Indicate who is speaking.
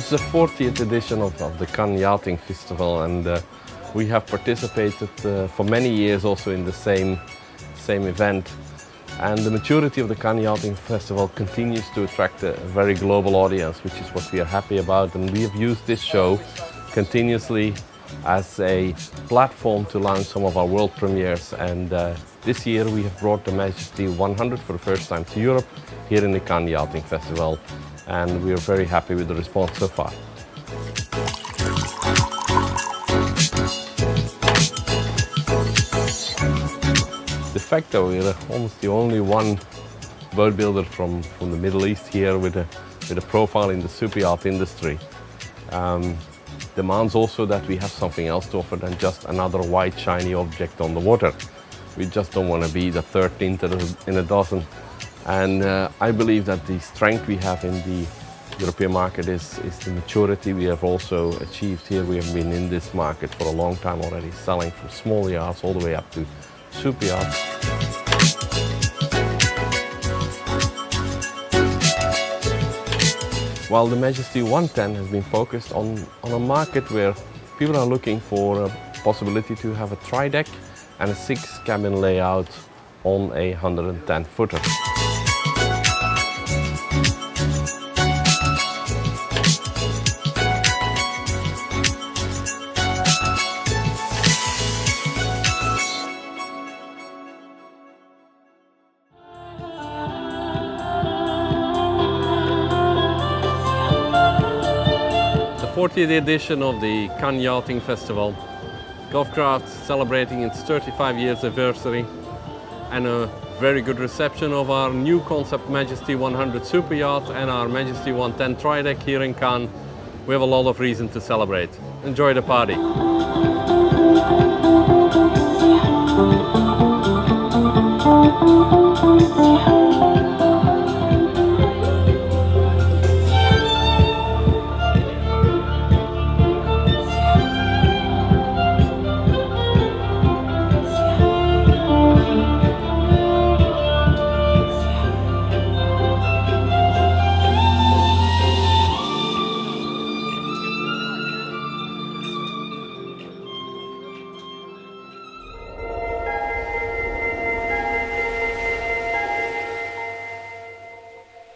Speaker 1: It's the 40th edition of the Cannes Yachting Festival, and we have participated for many years also in the same event. And the maturity of the Cannes Yachting Festival continues to attract a very global audience, which is what we are happy about. And we have used this show continuously as a platform to launch some of our world premieres. And this year we have brought the Majesty 100 for the first time to Europe here in the Cannes Yachting Festival. And we are very happy with the response so far. The fact that we're almost the only one boat builder from the Middle East here with a profile in the super yacht industry demands also that we have something else to offer than just another white shiny object on the water. We just don't want to be the 13th in a dozen. And I believe that the strength we have in the European market is the maturity we have also achieved here. We have been in this market for a long time already, selling from small yachts all the way up to super yachts. While the Majesty 110 has been focused on a market where people are looking for a possibility to have a tri-deck and a 6-cabin layout on a 110-footer. The 40th edition of the Cannes Yachting Festival. Golfcraft celebrating its 35 years anniversary, and a very good reception of our new concept Majesty 100 super yacht and our Majesty 110 tri-deck here in Cannes. We have a lot of reason to celebrate. Enjoy the party.